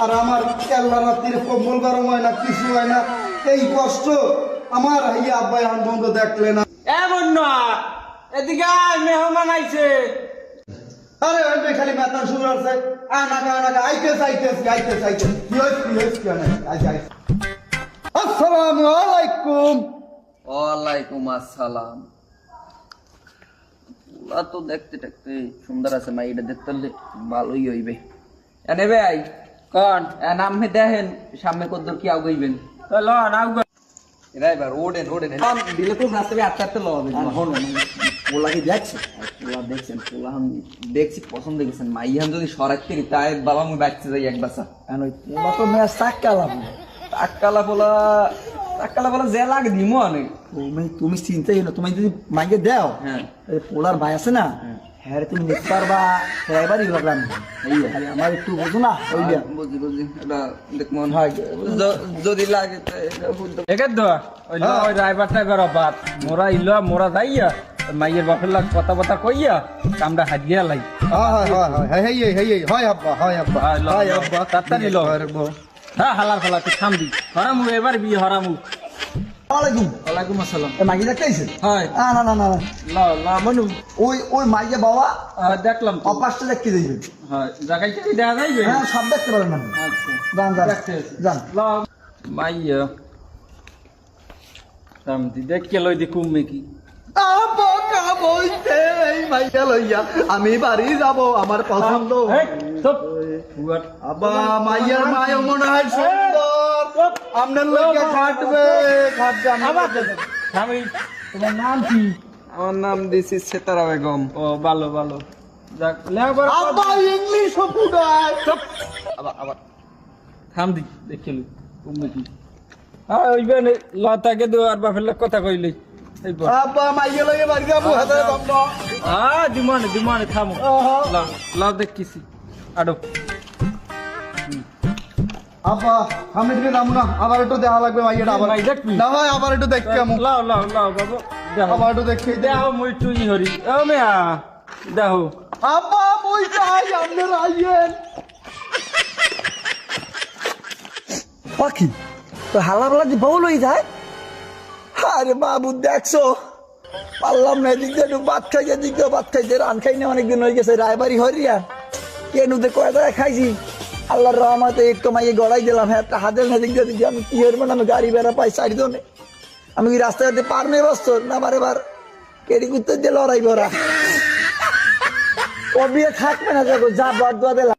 আর আমার কেল্লা রাত্রির কম্বল গরম হয় না, কিছু হয় না। এই কষ্ট আমার হাইয়া আব্বা এখন বন্ধ দেখলে না। এমন না, এদিকে মেহমান আইছে। আরে ওই খালি মাথা শুরু আছে, আনাকা আইতেছে কি হইছে কেন আসসালামু আলাইকুম। ওয়ালাইকুম আসসালাম। ওরা তো দেখতে দেখতে সুন্দর আছে, মা এটা দেখতে ভালোই হইবে। এনে ভাই কোন নামে দেখেন সামনে কত কি আগাইবেন। ল নাও গো। এরা এবার ওডেন দিলে তো রাস্তায় আটতে আটতে লবে। পোলা কি দেখছে? পোলা দেখছেন, পোলা দেখছি পছন্দ গেছেন। মাইয়ান যদি সরাইতে তাই বাবা মুই বাচ্চা যাই এক বাসা। পোলা তো মেয়া চাক্কালা টাক্কালা পোলা যে লাগে দিমো অনেক। তুমি চিন্তাই না, তুমি যদি মাইকে দাও হ্যাঁ পোলার ভাই আছে না, হ্যাঁ তুমি দেখতে পারবা এবারই লাগলাম। এই আমার একটু বুঝো না ওই দিয়া বুঝি এটা দেখ মন হয় যদি লাগে একে তো ওই ড্রাইভারটা করো বাত মোরা ইলো মোরা যাইয়া মাইয়ের বাপের লাগ কথা কইয়া কামটা হাজিয়া লাই। হয় আব্বা তাড়াতাড়ি লো। হ্যাঁ হালার ফালা তুই থামবি। হরামু এবার বিয়ে হরামু। ওয়ালাইকুম আসসালাম। মাইকে দেখতেছে হয় না ল মনু ওই মাইকে বাবা দেখলাম তো। অপাসটা দেখতে যাইবে। হয় জায়গায় কি দেখা যাইবে? হ্যাঁ সব দেখতে পারেন না। আচ্ছা যান ল মাইয়া তামতি দেখকে লই দি কুমে কি আমি বাড়ি যাব, আমার পছন্দ। আব্বা মাইয়ার মায় মনে হয় সুন্দর, আপনার লোকে খাটবে। তোমার নাম কি? আমার নাম দিছি সেতারা বেগম। ও ভালো যাক লেবার আব্বা ইংলিশ ফুটায়। আবার থাম দি দেখে লই কুমে কি। হ্যাঁ ওইবে লতাকে দো আর বাপের লোক কথা কইলে এইবার আব্বা মাইয়া লগে বাড়ি যাব, হাতে বন্ধ। দিমানে থামো। লাভ দেখছি আডো। আব্বা আমি দিকে যাবো না, আবার একটু দেখা লাগবে মাইয়াটা। আবার ভাই দেখবি? না ভাই, আবার একটু দেখতে আমু। লাও বাবু আবার একটু দেখে দেখো মুই তুই হরি ও মেয়া দেখো। আব্বা মুই চাই আপনারা আইয়েন। পাখি তো হালা যে বউ লই যায়। আরে বাবু দেখছো পারলাম না, এদিক দিয়ে ভাত খাইছে, এদিক দিয়ে ভাত খাইছে, রান খাই না অনেকদিন হয়ে গেছে। রায়বাড়ি হরিয়া কেনুতে কয় জায়গায় খাইছি। আল্লাহর রহমতে একটু মাইয়ে গড়াই দিলাম। হ্যাঁ একটা হাজার না দিক দিয়ে আমি কি হরবো না, আমি গাড়ি বেড়া পাই চারিজনে। আমি কি রাস্তাঘাটে পার নেই বস্তর না, আমার এবার কেডি কুত্তর দিয়ে লড়াই করা। ও বিয়ে থাকবে না, দেখো যা বদ দিলাম।